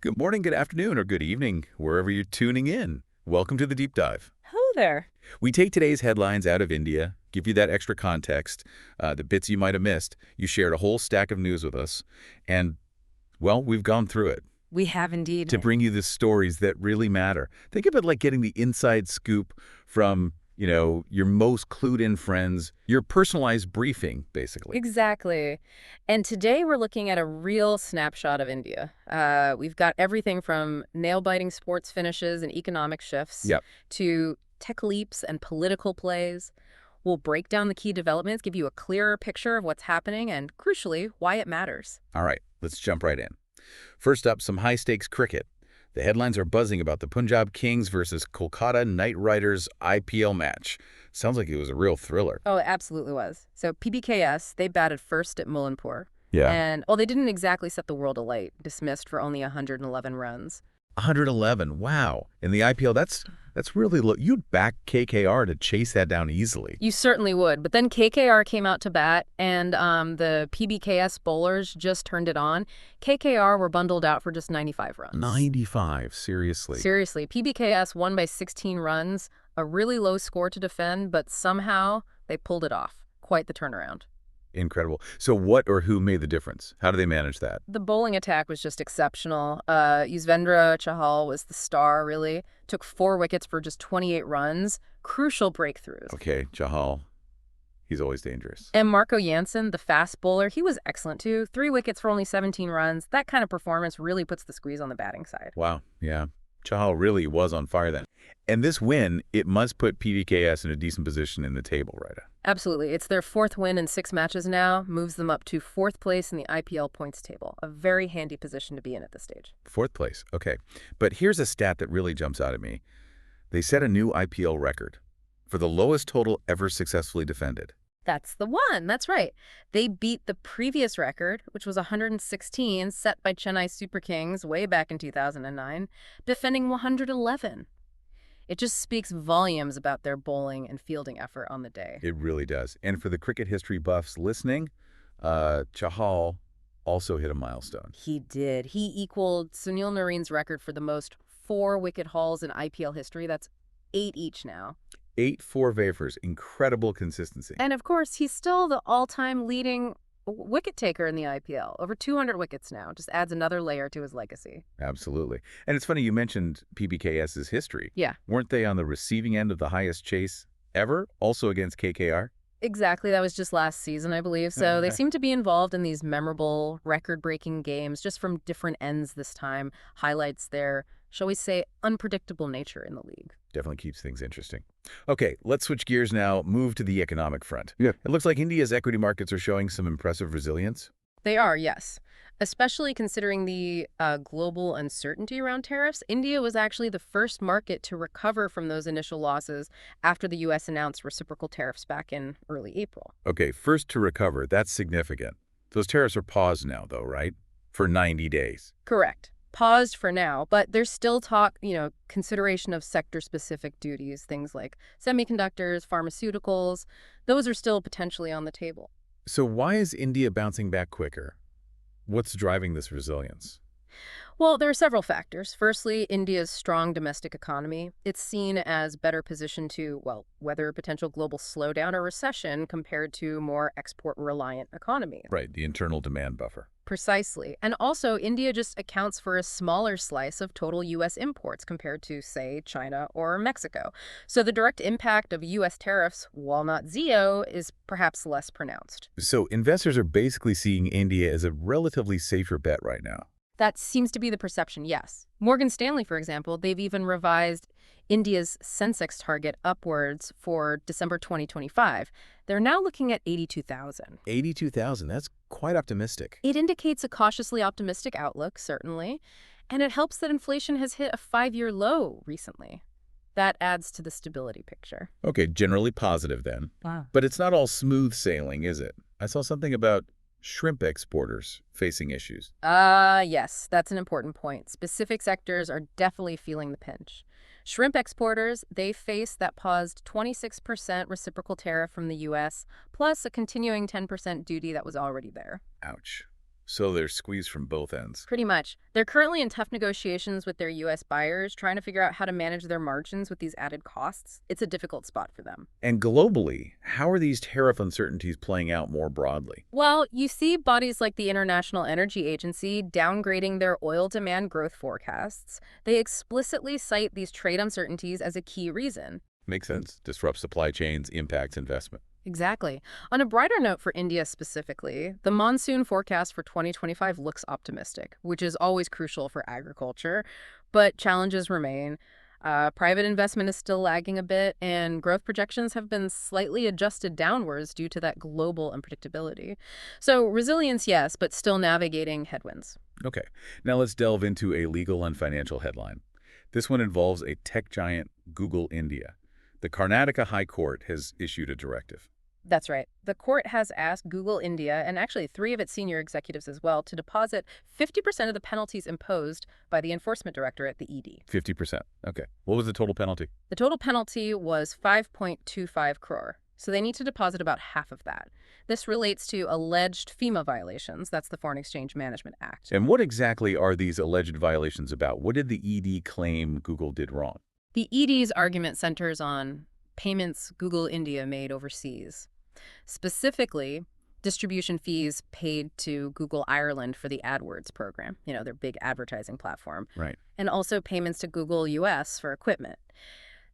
Good morning, good afternoon, or good evening, wherever you're tuning in. Welcome to the Deep Dive. Hello there. We take today's headlines out of India, give you that extra context, the bits you might have missed. You shared a whole stack of news with us, and, well, we've gone through it We have indeed. to bring you the stories that really matter. Think of it like getting the inside scoop from, your most clued-in friends, your personalized briefing, basically. Exactly. And today we're looking at a real snapshot of India. We've got everything from nail-biting sports finishes and economic shifts Yep. to tech leaps and political plays. We'll break down the key developments, give you a clearer picture of what's happening, and crucially, why it matters. All right, let's jump right in. First up, some high-stakes cricket. The headlines are buzzing about the Punjab Kings versus Kolkata Knight Riders IPL match. Sounds like it was a real thriller. Oh, it absolutely was. So PBKS, they batted first at Mullanpur. Yeah. And, well, they didn't exactly set the world alight, dismissed for only 111 runs. 111, wow. In the IPL, that's really low. You'd back KKR to chase that down easily. You certainly would. But then KKR came out to bat, and the PBKS bowlers just turned it on. KKR were bundled out for just 95 runs. 95, seriously. Seriously, PBKS won by 16 runs, a really low score to defend, but somehow they pulled it off. Quite the turnaround. Incredible. So what or who made the difference? How do they manage that? The bowling attack was just exceptional. Yuzvendra Chahal was the star, really. Took 4 wickets for just 28 runs. Crucial breakthroughs. Okay, Chahal, he's always dangerous. And Marco Jansen, the fast bowler, he was excellent too. 3 wickets for only 17 runs. That kind of performance really puts the squeeze on the batting side. Wow, yeah. Chahal really was on fire then. And this win, it must put PDKS in a decent position in the table, right? Absolutely. It's their 4th win in 6 matches now, moves them up to 4th place in the IPL points table. A very handy position to be in at this stage. 4th place, okay. But here's a stat that really jumps out at me. They set a new IPL record for the lowest total ever successfully defended. That's the one. That's right. They beat the previous record, which was 116, set by Chennai Super Kings way back in 2009, defending 111. It just speaks volumes about their bowling and fielding effort on the day. It really does. And for the cricket history buffs listening, Chahal also hit a milestone. He did. He equaled Sunil Nareen's record for the most 4-wicket hauls in IPL history. That's 8 each now. 8 4 wafers, incredible consistency. And of course, he's still the all-time leading wicket taker in the IPL. Over 200 wickets now. Just adds another layer to his legacy. Absolutely. And it's funny you mentioned PBKS's history. Yeah. Weren't they on the receiving end of the highest chase ever, also against KKR? Exactly. That was just last season, I believe. So they seem to be involved in these memorable, record-breaking games, just from different ends this time. Highlights their, shall we say, unpredictable nature in the league. Definitely keeps things interesting. Okay, let's switch gears now, move to the economic front. Yeah. It looks like India's equity markets are showing some impressive resilience. They are, yes. Especially considering the global uncertainty around tariffs, India was actually the first market to recover from those initial losses after the U.S. announced reciprocal tariffs back in early April. Okay, first to recover, that's significant. Those tariffs are paused now, though, right? For 90 days. Correct. Paused for now, but there's still talk, consideration of sector-specific duties, things like semiconductors, pharmaceuticals. Those are still potentially on the table. So why is India bouncing back quicker? What's driving this resilience? Well, there are several factors. Firstly, India's strong domestic economy. It's seen as better positioned to, weather a potential global slowdown or recession compared to more export-reliant economies. Right, the internal demand buffer. Precisely. And also, India just accounts for a smaller slice of total U.S. imports compared to, say, China or Mexico. So the direct impact of U.S. tariffs, while not zero, is perhaps less pronounced. So investors are basically seeing India as a relatively safer bet right now. That seems to be the perception, yes. Morgan Stanley, for example, they've even revised India's Sensex target upwards for December 2025. They're now looking at 82,000. 82,000, that's quite optimistic. It indicates a cautiously optimistic outlook, certainly, and it helps that inflation has hit a 5-year low recently. That adds to the stability picture. Okay, generally positive then. Wow. But it's not all smooth sailing, is it? I saw something about shrimp exporters facing issues. Yes, that's an important point. Specific sectors are definitely feeling the pinch. Shrimp exporters, they face that paused 26% reciprocal tariff from the U.S., plus a continuing 10% duty that was already there. Ouch. So they're squeezed from both ends. Pretty much. They're currently in tough negotiations with their U.S. buyers, trying to figure out how to manage their margins with these added costs. It's a difficult spot for them. And globally, how are these tariff uncertainties playing out more broadly? Well, you see bodies like the International Energy Agency downgrading their oil demand growth forecasts. They explicitly cite these trade uncertainties as a key reason. Makes sense. Disrupts supply chains, impacts investment. Exactly. On a brighter note for India specifically, the monsoon forecast for 2025 looks optimistic, which is always crucial for agriculture, but challenges remain. Private investment is still lagging a bit, and growth projections have been slightly adjusted downwards due to that global unpredictability. So resilience, yes, but still navigating headwinds. Okay, now let's delve into a legal and financial headline. This one involves a tech giant, Google India. The Karnataka High Court has issued a directive. That's right. The court has asked Google India, and actually 3 of its senior executives as well, to deposit 50% of the penalties imposed by the enforcement director at the ED. 50%. Okay. What was the total penalty? The total penalty was 5.25 crore, so they need to deposit about half of that. This relates to alleged FEMA violations. That's the Foreign Exchange Management Act. And what exactly are these alleged violations about? What did the ED claim Google did wrong? The ED's argument centers on payments Google India made overseas. Specifically, distribution fees paid to Google Ireland for the AdWords program, their big advertising platform. Right. And also payments to Google US for equipment.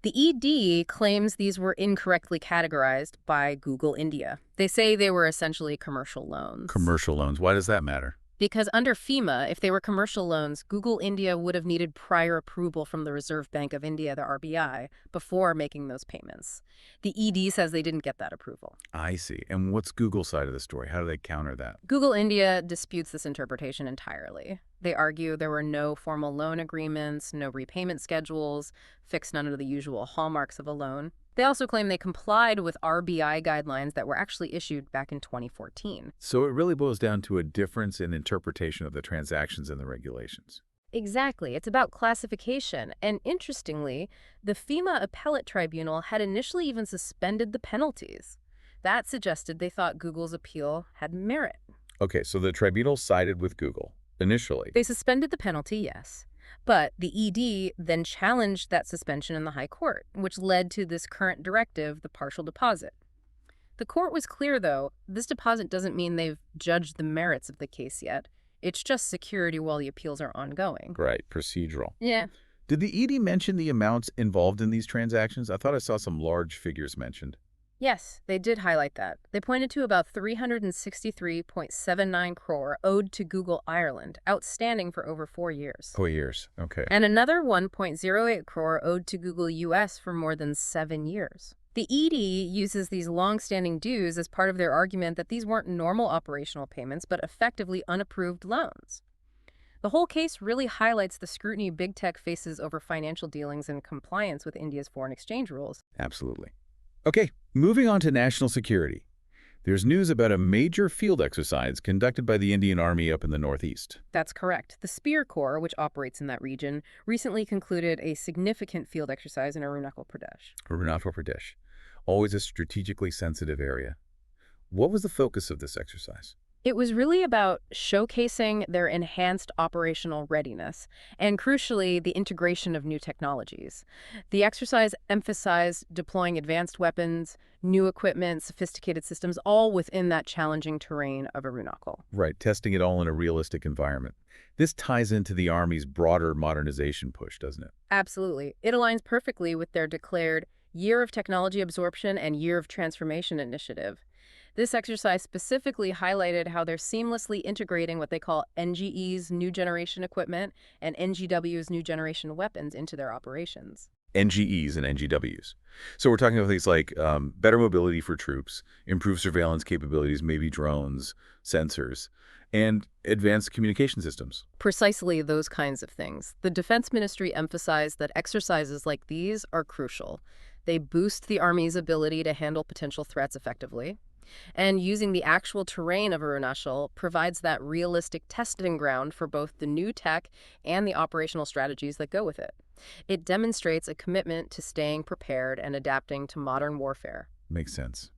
The ED claims these were incorrectly categorized by Google India. They say they were essentially commercial loans. Commercial loans. Why does that matter? Because under FEMA, if they were commercial loans, Google India would have needed prior approval from the Reserve Bank of India, the RBI, before making those payments. The ED says they didn't get that approval. I see. And what's Google's side of the story? How do they counter that? Google India disputes this interpretation entirely. They argue there were no formal loan agreements, no repayment schedules, fixed none of the usual hallmarks of a loan. They also claim they complied with RBI guidelines that were actually issued back in 2014. So it really boils down to a difference in interpretation of the transactions and the regulations. Exactly. It's about classification. And interestingly, the FEMA Appellate Tribunal had initially even suspended the penalties. That suggested they thought Google's appeal had merit. Okay, so the tribunal sided with Google initially. They suspended the penalty, yes. But the ED then challenged that suspension in the High Court, which led to this current directive, the partial deposit. The court was clear, though, this deposit doesn't mean they've judged the merits of the case yet. It's just security while the appeals are ongoing. Right, procedural. Yeah. Did the ED mention the amounts involved in these transactions? I thought I saw some large figures mentioned. Yes, they did highlight that. They pointed to about 363.79 crore owed to Google Ireland, outstanding for over 4 years. 4 years, okay. And another 1.08 crore owed to Google US for more than 7 years. The ED uses these long-standing dues as part of their argument that these weren't normal operational payments, but effectively unapproved loans. The whole case really highlights the scrutiny big tech faces over financial dealings and compliance with India's foreign exchange rules. Absolutely. Okay, moving on to national security. There's news about a major field exercise conducted by the Indian Army up in the Northeast. That's correct. The Spear Corps, which operates in that region, recently concluded a significant field exercise in Arunachal Pradesh. Arunachal Pradesh, always a strategically sensitive area. What was the focus of this exercise? It was really about showcasing their enhanced operational readiness and, crucially, the integration of new technologies. The exercise emphasized deploying advanced weapons, new equipment, sophisticated systems, all within that challenging terrain of Arunachal. Right, testing it all in a realistic environment. This ties into the Army's broader modernization push, doesn't it? Absolutely. It aligns perfectly with their declared Year of Technology Absorption and Year of Transformation initiative. This exercise specifically highlighted how they're seamlessly integrating what they call NGE's new generation equipment and NGW's new generation weapons into their operations. NGEs and NGWs. So we're talking about things like better mobility for troops, improved surveillance capabilities, maybe drones, sensors, and advanced communication systems. Precisely those kinds of things. The Defense Ministry emphasized that exercises like these are crucial. They boost the Army's ability to handle potential threats effectively. And using the actual terrain of Arunachal provides that realistic testing ground for both the new tech and the operational strategies that go with it. It demonstrates a commitment to staying prepared and adapting to modern warfare. Makes sense.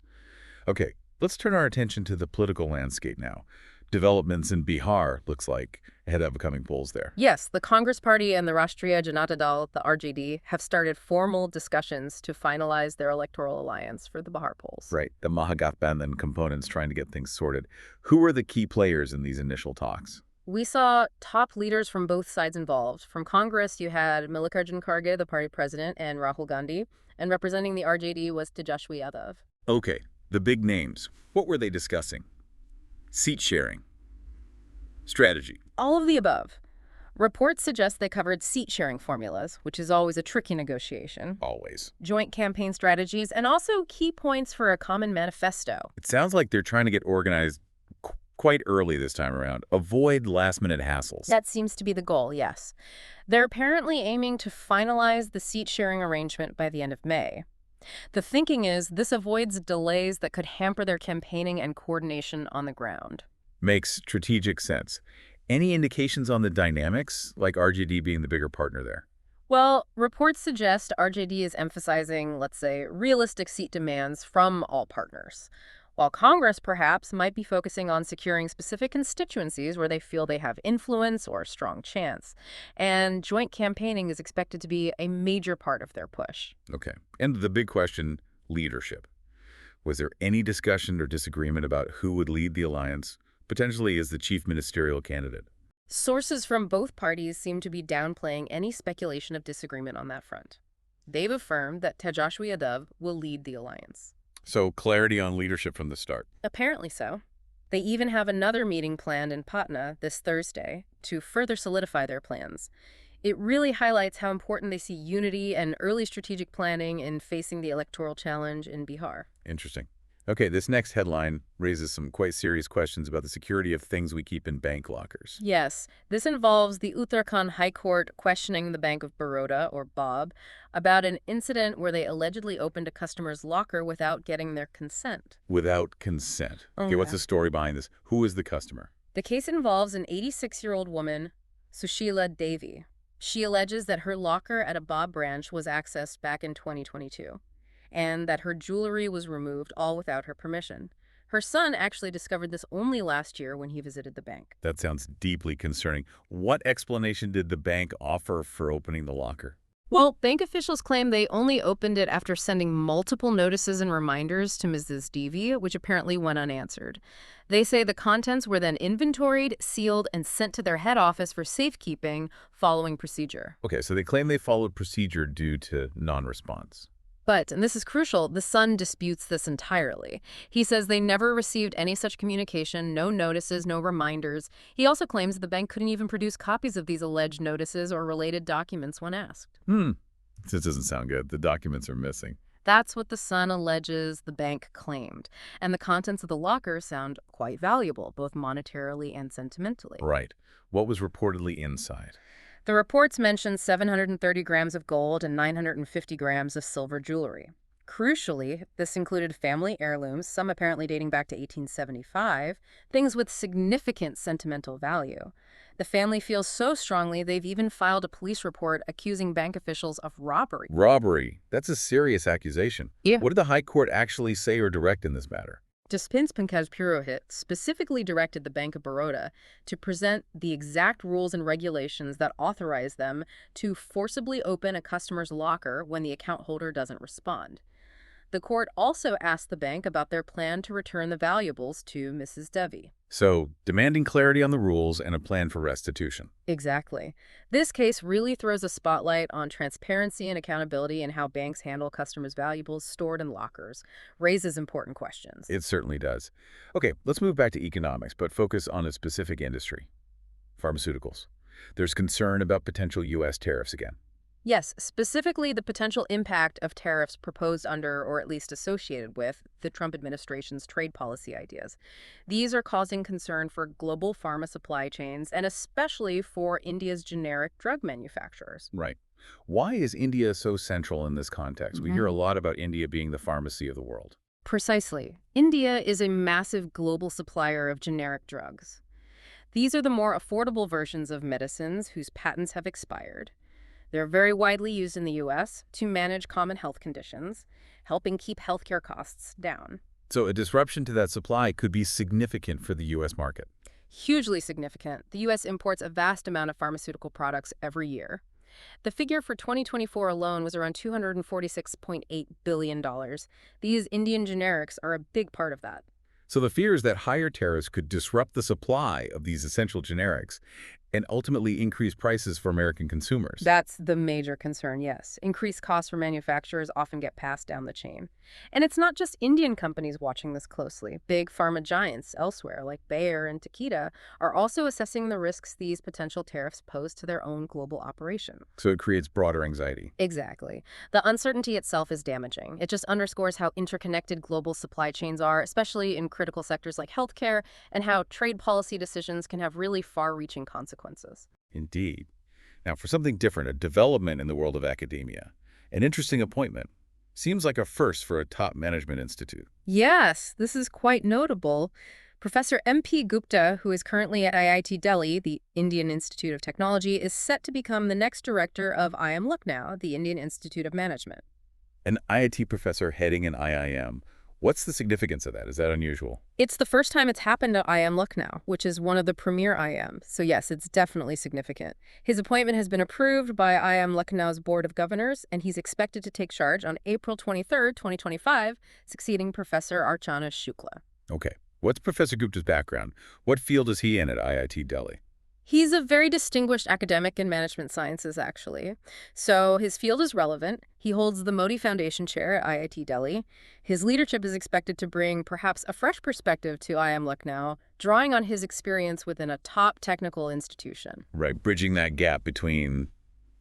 Okay, let's turn our attention to the political landscape now. Developments in Bihar, looks like, ahead of upcoming polls there. Yes, the Congress Party and the Rashtriya Janata Dal, the RJD, have started formal discussions to finalize their electoral alliance for the Bihar polls. Right, the Mahagathbandhan components trying to get things sorted. Who are the key players in these initial talks? We saw top leaders from both sides involved. From Congress, you had Mallikarjun Kharge, the party president, and Rahul Gandhi, and representing the RJD was Tejaswi Yadav. Okay, the big names. What were they discussing? Seat sharing. Strategy. All of the above. Reports suggest they covered seat-sharing formulas, which is always a tricky negotiation, Always. joint campaign strategies, and also key points for a common manifesto. It sounds like they're trying to get organized quite early this time around. Avoid last-minute hassles. That seems to be the goal, yes. They're apparently aiming to finalize the seat-sharing arrangement by the end of May. The thinking is this avoids delays that could hamper their campaigning and coordination on the ground. Makes strategic sense. Any indications on the dynamics, like RJD being the bigger partner there? Well, reports suggest RJD is emphasizing, let's say, realistic seat demands from all partners, while Congress perhaps might be focusing on securing specific constituencies where they feel they have influence or a strong chance. And joint campaigning is expected to be a major part of their push. Okay. And the big question, leadership. Was there any discussion or disagreement about who would lead the alliance, potentially as the chief ministerial candidate? Sources from both parties seem to be downplaying any speculation of disagreement on that front. They've affirmed that Tejaswi Yadav will lead the alliance. So clarity on leadership from the start. Apparently so. They even have another meeting planned in Patna this Thursday to further solidify their plans. It really highlights how important they see unity and early strategic planning in facing the electoral challenge in Bihar. Interesting. Okay, this next headline raises some quite serious questions about the security of things we keep in bank lockers. Yes, this involves the Uttarakhand High Court questioning the Bank of Baroda, or BOB, about an incident where they allegedly opened a customer's locker without getting their consent. Without consent. Okay, what's the story behind this? Who is the customer? The case involves an 86-year-old woman, Sushila Devi. She alleges that her locker at a BOB branch was accessed back in 2022. And that her jewelry was removed all without her permission. Her son actually discovered this only last year when he visited the bank. That sounds deeply concerning. What explanation did the bank offer for opening the locker? Well, bank officials claim they only opened it after sending multiple notices and reminders to Mrs. Devi, which apparently went unanswered. They say the contents were then inventoried, sealed, and sent to their head office for safekeeping following procedure. Okay, so they claim they followed procedure due to non-response. But, and this is crucial, the son disputes this entirely. He says they never received any such communication, no notices, no reminders. He also claims the bank couldn't even produce copies of these alleged notices or related documents when asked. This doesn't sound good. The documents are missing. That's what the son alleges the bank claimed. And the contents of the locker sound quite valuable, both monetarily and sentimentally. Right. What was reportedly inside? The reports mention 730 grams of gold and 950 grams of silver jewelry. Crucially, this included family heirlooms, some apparently dating back to 1875, things with significant sentimental value. The family feels so strongly they've even filed a police report accusing bank officials of robbery. Robbery? That's a serious accusation. Yeah. What did the High Court actually say or direct in this matter? Justice Pankaj Purohit specifically directed the Bank of Baroda to present the exact rules and regulations that authorize them to forcibly open a customer's locker when the account holder doesn't respond. The court also asked the bank about their plan to return the valuables to Mrs. Devi. So, demanding clarity on the rules and a plan for restitution. Exactly. This case really throws a spotlight on transparency and accountability in how banks handle customers' valuables stored in lockers. Raises important questions. It certainly does. Okay, let's move back to economics, but focus on a specific industry. Pharmaceuticals. There's concern about potential U.S. tariffs again. Yes, specifically the potential impact of tariffs proposed under, or at least associated with, the Trump administration's trade policy ideas. These are causing concern for global pharma supply chains and especially for India's generic drug manufacturers. Right. Why is India so central in this context? We hear a lot about India being the pharmacy of the world. Precisely. India is a massive global supplier of generic drugs. These are the more affordable versions of medicines whose patents have expired. They're very widely used in the U.S. to manage common health conditions, helping keep healthcare costs down. So a disruption to that supply could be significant for the U.S. market. Hugely significant. The U.S. imports a vast amount of pharmaceutical products every year. The figure for 2024 alone was around $246.8 billion. These Indian generics are a big part of that. So the fear is that higher tariffs could disrupt the supply of these essential generics and ultimately increase prices for American consumers. That's the major concern, yes. Increased costs for manufacturers often get passed down the chain. And it's not just Indian companies watching this closely. Big pharma giants elsewhere, like Bayer and Takeda, are also assessing the risks these potential tariffs pose to their own global operation. So it creates broader anxiety. Exactly. The uncertainty itself is damaging. It just underscores how interconnected global supply chains are, especially in critical sectors like healthcare, and how trade policy decisions can have really far-reaching consequences. Indeed. Now, for something different, a development in the world of academia, an interesting appointment. Seems like a first for a top management institute. Yes, this is quite notable. Professor M.P. Gupta, who is currently at IIT Delhi, the Indian Institute of Technology, is set to become the next director of IIM Lucknow, the Indian Institute of Management. An IIT professor heading an IIM. What's the significance of that? Is that unusual? It's the first time it's happened at IIM Lucknow, which is one of the premier IIMs. So yes, it's definitely significant. His appointment has been approved by IIM Lucknow's Board of Governors, and he's expected to take charge on April 23rd, 2025, succeeding Professor Archana Shukla. Okay. What's Professor Gupta's background? What field is he in at IIT Delhi? He's a very distinguished academic in management sciences, actually. So his field is relevant. He holds the Modi Foundation Chair at IIT Delhi. His leadership is expected to bring perhaps a fresh perspective to IIM Lucknow, drawing on his experience within a top technical institution. Right, bridging that gap between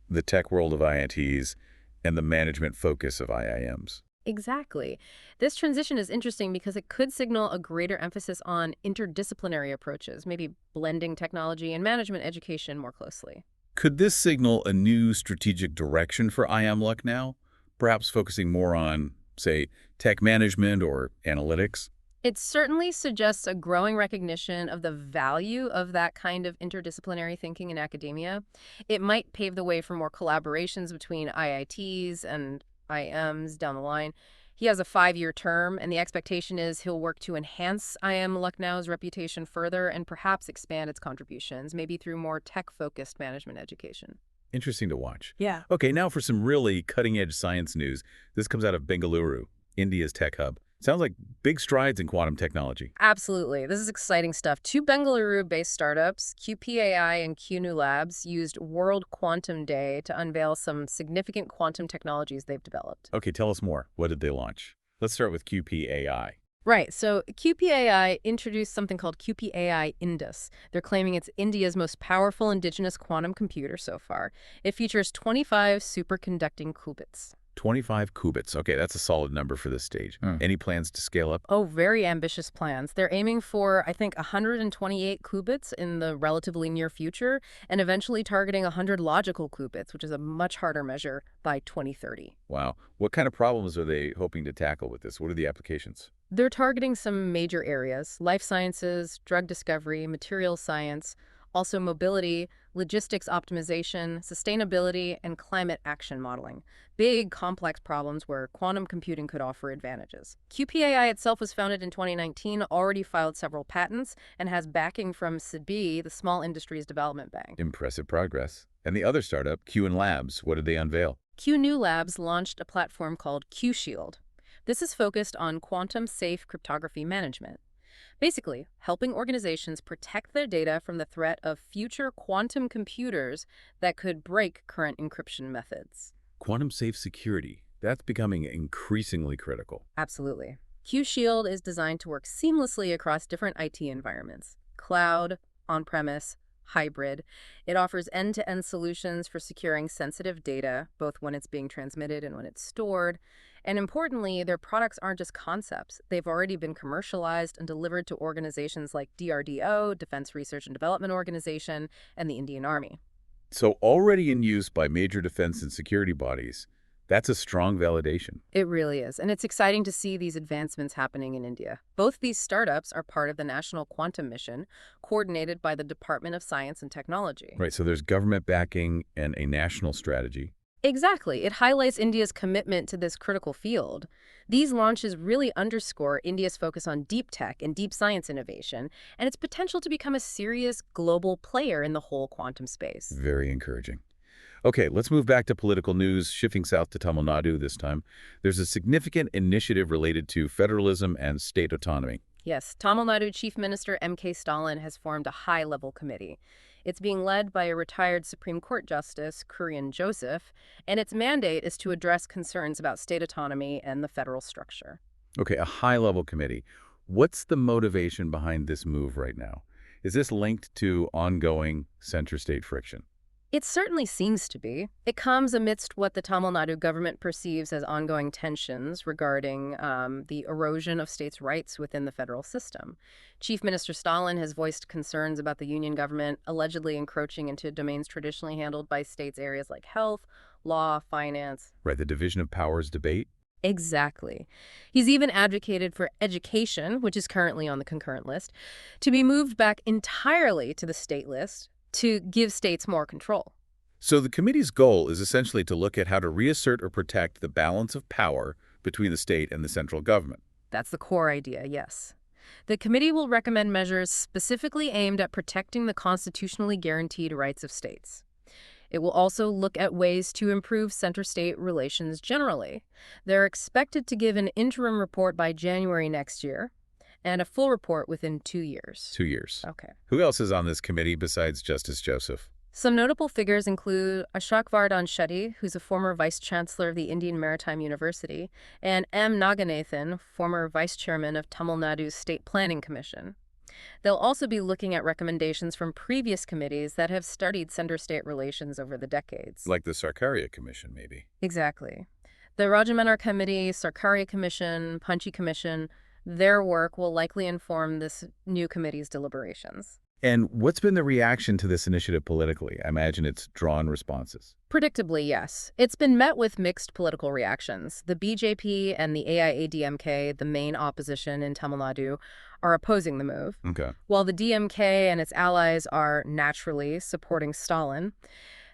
the tech world of IITs and the management focus of IIMs. Exactly. This transition is interesting because it could signal a greater emphasis on interdisciplinary approaches, maybe blending technology and management education more closely. Could this signal a new strategic direction for IIM Lucknow, perhaps focusing more on, say, tech management or analytics? It certainly suggests a growing recognition of the value of that kind of interdisciplinary thinking in academia. It might pave the way for more collaborations between IITs and IIMs down the line. He has a 5-year term, and the expectation is he'll work to enhance IIM Lucknow's reputation further and perhaps expand its contributions, maybe through more tech-focused management education. Interesting to watch. Yeah. Okay, now for some really cutting-edge science news. This comes out of Bengaluru, India's tech hub. Sounds like big strides in quantum technology. Absolutely. This is exciting stuff. Two Bengaluru-based startups, QPAI and QNU Labs, used World Quantum Day to unveil some significant quantum technologies they've developed. Okay, tell us more. What did they launch? Let's start with QPAI. Right, so QPAI introduced something called QPAI Indus. They're claiming it's India's most powerful indigenous quantum computer so far. It features 25 superconducting qubits. 25 qubits. Okay, that's a solid number for this stage. Any plans to scale up? Oh, very ambitious plans. They're aiming for, I think, 128 qubits in the relatively near future, and eventually targeting 100 logical qubits, which is a much harder measure, by 2030. Wow. What kind of problems are they hoping to tackle with this? What are the applications? They're targeting some major areas: life sciences, drug discovery, materials science, also mobility, logistics optimization, sustainability, and climate action modeling. Big, complex problems where quantum computing could offer advantages. QPAI itself was founded in 2019, already filed several patents, and has backing from SIDBI, the Small Industries Development Bank. Impressive progress. And the other startup, QN Labs, what did they unveil? QNU Labs launched a platform called QShield. This is focused on quantum-safe cryptography management. Basically, helping organizations protect their data from the threat of future quantum computers that could break current encryption methods. Quantum-safe security. That's becoming increasingly critical. Absolutely. QShield is designed to work seamlessly across different IT environments: cloud, on-premise, hybrid. It offers end-to-end solutions for securing sensitive data, both when it's being transmitted and when it's stored. And importantly, their products aren't just concepts. They've already been commercialized and delivered to organizations like DRDO, Defense Research and Development Organization, and the Indian Army. So already in use by major defense and security bodies, that's a strong validation. It really is. And it's exciting to see these advancements happening in India. Both these startups are part of the National Quantum Mission, coordinated by the Department of Science and Technology. Right, so there's government backing and a national strategy. Exactly. It highlights India's commitment to this critical field. These launches really underscore India's focus on deep tech and deep science innovation, and its potential to become a serious global player in the whole quantum space. Very encouraging. Okay, let's move back to political news, shifting south to Tamil Nadu this time. There's a significant initiative related to federalism and state autonomy. Yes, Tamil Nadu Chief Minister M.K. Stalin has formed a high-level committee. It's being led by a retired Supreme Court Justice, Kurian Joseph, and its mandate is to address concerns about state autonomy and the federal structure. Okay, a high-level committee. What's the motivation behind this move right now? Is this linked to ongoing center-state friction? It certainly seems to be. It comes amidst what the Tamil Nadu government perceives as ongoing tensions regarding the erosion of states' rights within the federal system. Chief Minister Stalin has voiced concerns about the union government allegedly encroaching into domains traditionally handled by states' areas like health, law, finance. Right, the division of powers debate? Exactly. He's even advocated for education, which is currently on the concurrent list, to be moved back entirely to the state list to give states more control. So the committee's goal is essentially to look at how to reassert or protect the balance of power between the state and the central government. That's the core idea, yes. The committee will recommend measures specifically aimed at protecting the constitutionally guaranteed rights of states. It will also look at ways to improve center-state relations generally. They're expected to give an interim report by January next year and a full report within 2 years. 2 years. Okay. Who else is on this committee besides Justice Joseph? Some notable figures include Ashok Vardhan Shetty, who's a former vice-chancellor of the Indian Maritime University, and M. Naganathan, former vice-chairman of Tamil Nadu's State Planning Commission. They'll also be looking at recommendations from previous committees that have studied center-state relations over the decades. Like the Sarkaria Commission, maybe. Exactly. The Rajamanar Committee, Sarkaria Commission, Panchi Commission, their work will likely inform this new committee's deliberations. And what's been the reaction to this initiative politically? I imagine it's drawn responses. Predictably, yes. It's been met with mixed political reactions. The BJP and the AIADMK, the main opposition in Tamil Nadu, are opposing the move, Okay. while the DMK and its allies are naturally supporting Stalin.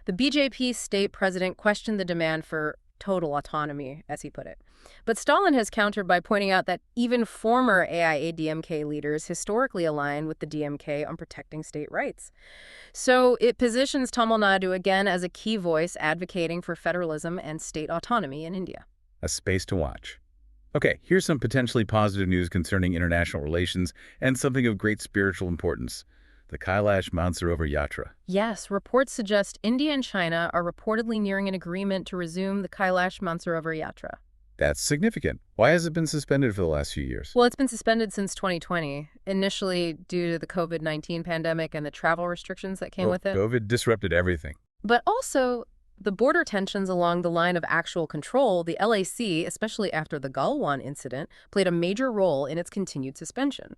The BJP state president questioned the demand for total autonomy, as he put it. But Stalin has countered by pointing out that even former AIADMK leaders historically align with the DMK on protecting state rights. So it positions Tamil Nadu again as a key voice advocating for federalism and state autonomy in India. A space to watch. Okay, here's some potentially positive news concerning international relations and something of great spiritual importance. The Kailash Mansarovar Yatra. Yes, reports suggest India and China are reportedly nearing an agreement to resume the Kailash Mansarovar Yatra. That's significant. Why has it been suspended for the last few years? Well, it's been suspended since 2020, initially due to the COVID-19 pandemic and the travel restrictions that came with it. COVID disrupted everything. But also, the border tensions along the line of actual control, the LAC, especially after the Galwan incident, played a major role in its continued suspension.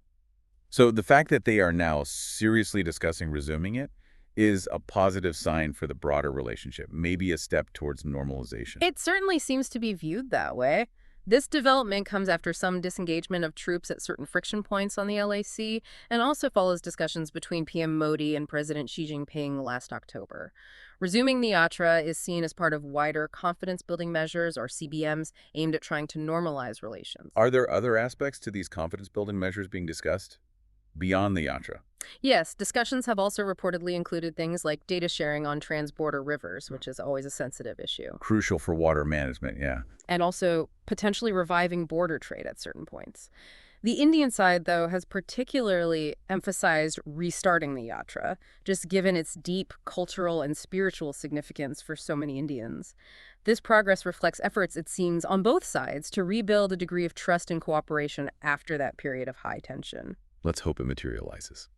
So the fact that they are now seriously discussing resuming it is a positive sign for the broader relationship, maybe a step towards normalization. It certainly seems to be viewed that way. This development comes after some disengagement of troops at certain friction points on the LAC and also follows discussions between PM Modi and President Xi Jinping last October. Resuming the Yatra is seen as part of wider confidence-building measures, or CBMs, aimed at trying to normalize relations. Are there other aspects to these confidence-building measures being discussed beyond the Yatra? Yes, discussions have also reportedly included things like data sharing on trans-border rivers, which is always a sensitive issue. Crucial for water management, yeah. And also potentially reviving border trade at certain points. The Indian side, though, has particularly emphasized restarting the Yatra, just given its deep cultural and spiritual significance for so many Indians. This progress reflects efforts, it seems, on both sides to rebuild a degree of trust and cooperation after that period of high tension. Let's hope it materializes.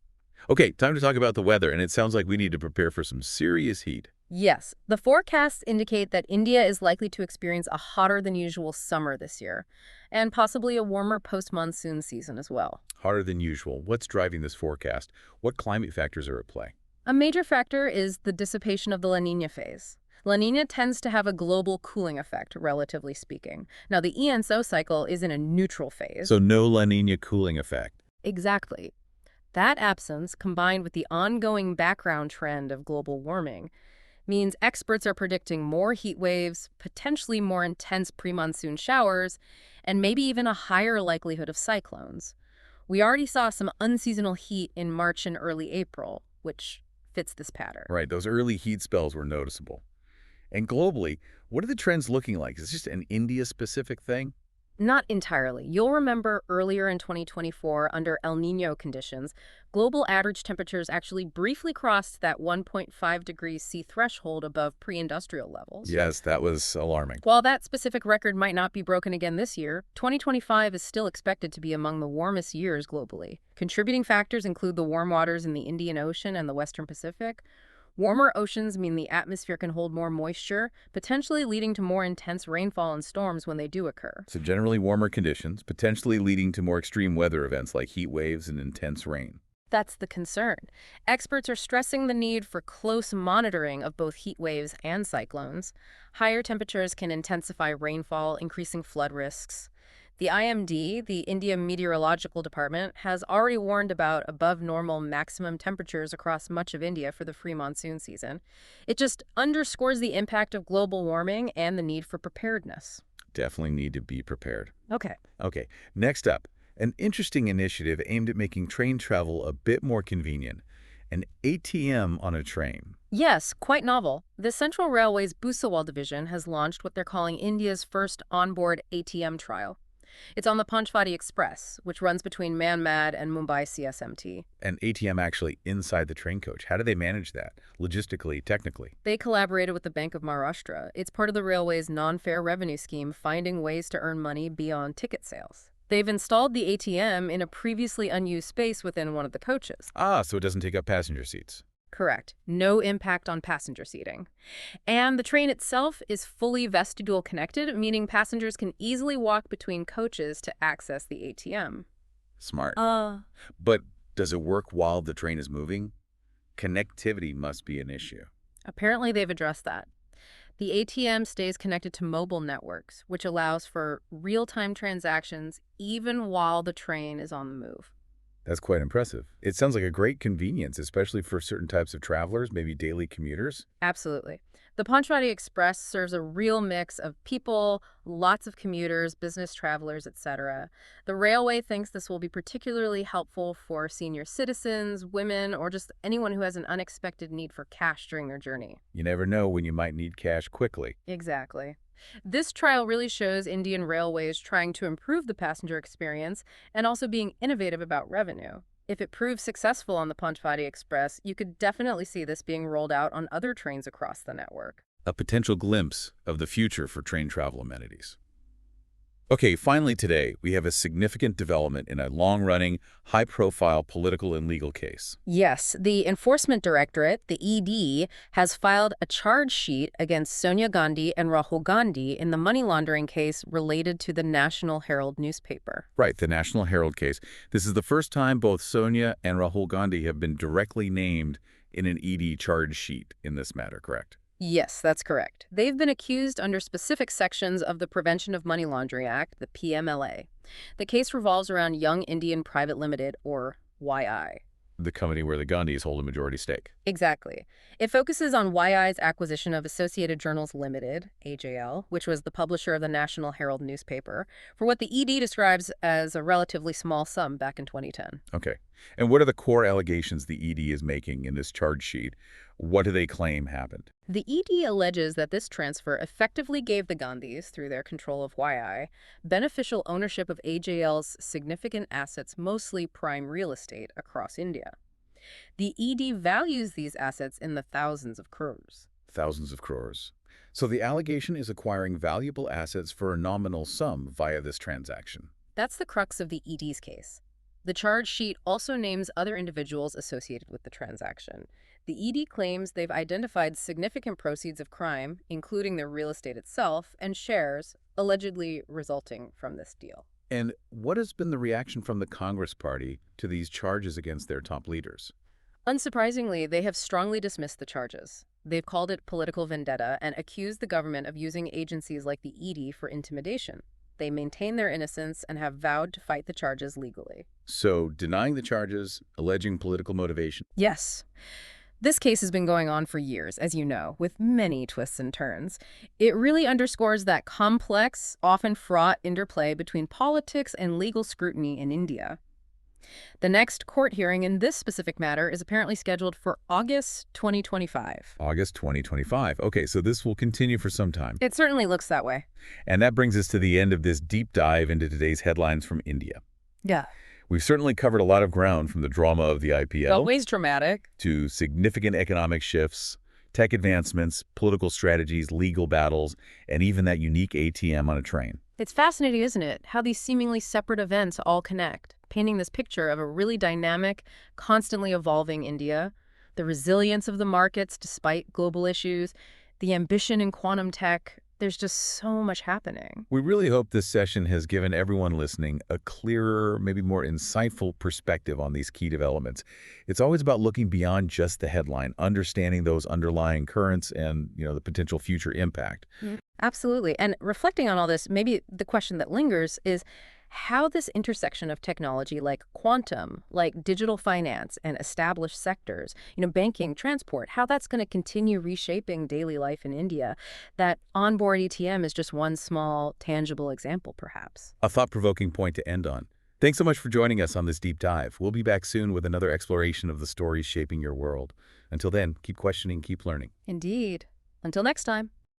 Okay, time to talk about the weather, and it sounds like we need to prepare for some serious heat. Yes, the forecasts indicate that India is likely to experience a hotter than usual summer this year, and possibly a warmer post-monsoon season as well. Hotter than usual. What's driving this forecast? What climate factors are at play? A major factor is the dissipation of the La Niña phase. La Niña tends to have a global cooling effect, relatively speaking. Now, the ENSO cycle is in a neutral phase. So no La Niña cooling effect. Exactly. That absence, combined with the ongoing background trend of global warming, means experts are predicting more heat waves, potentially more intense pre-monsoon showers, and maybe even a higher likelihood of cyclones. We already saw some unseasonal heat in March and early April, which fits this pattern. Right, those early heat spells were noticeable. And globally, what are the trends looking like? Is this just an India-specific thing? Not entirely. You'll remember earlier in 2024, under El Niño conditions, global average temperatures actually briefly crossed that 1.5 degrees C threshold above pre-industrial levels. Yes, that was alarming. While that specific record might not be broken again this year, 2025 is still expected to be among the warmest years globally. Contributing factors include the warm waters in the Indian Ocean and the Western Pacific. Warmer oceans mean the atmosphere can hold more moisture, potentially leading to more intense rainfall and storms when they do occur. So generally warmer conditions, potentially leading to more extreme weather events like heat waves and intense rain. That's the concern. Experts are stressing the need for close monitoring of both heat waves and cyclones. Higher temperatures can intensify rainfall, increasing flood risks. The IMD, the India Meteorological Department, has already warned about above normal maximum temperatures across much of India for the pre-monsoon season. It just underscores the impact of global warming and the need for preparedness. Definitely need to be prepared. Okay. Okay, next up, an interesting initiative aimed at making train travel a bit more convenient. An ATM on a train. Yes, quite novel. The Central Railway's Bhusawal division has launched what they're calling India's first onboard ATM trial. It's on the Panchvati Express, which runs between Manmad and Mumbai CSMT. An ATM actually inside the train coach. How do they manage that? Logistically, technically? They collaborated with the Bank of Maharashtra. It's part of the railway's non-fare revenue scheme, finding ways to earn money beyond ticket sales. They've installed the ATM in a previously unused space within one of the coaches. Ah, so it doesn't take up passenger seats. Correct. No impact on passenger seating. And the train itself is fully vestibule connected, meaning passengers can easily walk between coaches to access the ATM. Smart. But does it work while the train is moving? Connectivity must be an issue. Apparently they've addressed that. The ATM stays connected to mobile networks, which allows for real-time transactions even while the train is on the move. That's quite impressive. It sounds like a great convenience, especially for certain types of travelers, maybe daily commuters. Absolutely. The Panchvati Express serves a real mix of people, lots of commuters, business travelers, etc. The railway thinks this will be particularly helpful for senior citizens, women, or just anyone who has an unexpected need for cash during their journey. You never know when you might need cash quickly. Exactly. This trial really shows Indian Railways trying to improve the passenger experience and also being innovative about revenue. If it proves successful on the Panchvati Express, you could definitely see this being rolled out on other trains across the network. A potential glimpse of the future for train travel amenities. Okay, finally today, we have a significant development in a long-running, high-profile political and legal case. Yes, the Enforcement Directorate, the ED, has filed a charge sheet against Sonia Gandhi and Rahul Gandhi in the money laundering case related to the National Herald newspaper. Right, the National Herald case. This is the first time both Sonia and Rahul Gandhi have been directly named in an ED charge sheet in this matter, correct? Yes, that's correct. They've been accused under specific sections of the Prevention of Money Laundering Act, the PMLA. The case revolves around Young Indian Private Limited, or YI. The company where the Gandhis hold a majority stake. Exactly. It focuses on YI's acquisition of Associated Journals Limited, AJL, which was the publisher of the National Herald newspaper, for what the ED describes as a relatively small sum back in 2010. Okay. And what are the core allegations the ED is making in this charge sheet? What do they claim happened? The ED alleges that this transfer effectively gave the Gandhis, through their control of YI, beneficial ownership of AJL's significant assets, mostly prime real estate, across India. The ED values these assets in the thousands of crores. Thousands of crores. So the allegation is acquiring valuable assets for a nominal sum via this transaction. That's the crux of the ED's case. The charge sheet also names other individuals associated with the transaction. The ED claims they've identified significant proceeds of crime, including their real estate itself, and shares, allegedly resulting from this deal. And what has been the reaction from the Congress Party to these charges against their top leaders? Unsurprisingly, they have strongly dismissed the charges. They've called it political vendetta and accused the government of using agencies like the ED for intimidation. They maintain their innocence and have vowed to fight the charges legally. So, denying the charges, alleging political motivation. Yes. This case has been going on for years, as you know, with many twists and turns. It really underscores that complex, often fraught interplay between politics and legal scrutiny in India. The next court hearing in this specific matter is apparently scheduled for August 2025. August 2025. Okay, so this will continue for some time. It certainly looks that way. And that brings us to the end of this deep dive into today's headlines from India. Yeah. We've certainly covered a lot of ground, from the drama of the IPL Always dramatic. to significant economic shifts, tech advancements, political strategies, legal battles, and even that unique ATM on a train. It's fascinating, isn't it, how these seemingly separate events all connect, painting this picture of a really dynamic, constantly evolving India, the resilience of the markets despite global issues, the ambition in quantum tech. There's just so much happening. We really hope this session has given everyone listening a clearer, maybe more insightful perspective on these key developments. It's always about looking beyond just the headline, understanding those underlying currents and, the potential future impact. Absolutely. And reflecting on all this, maybe the question that lingers is how this intersection of technology like quantum, like digital finance and established sectors, banking, transport, how that's going to continue reshaping daily life in India. That onboard ATM is just one small, tangible example, perhaps. A thought-provoking point to end on. Thanks so much for joining us on this deep dive. We'll be back soon with another exploration of the stories shaping your world. Until then, keep questioning, keep learning. Indeed. Until next time.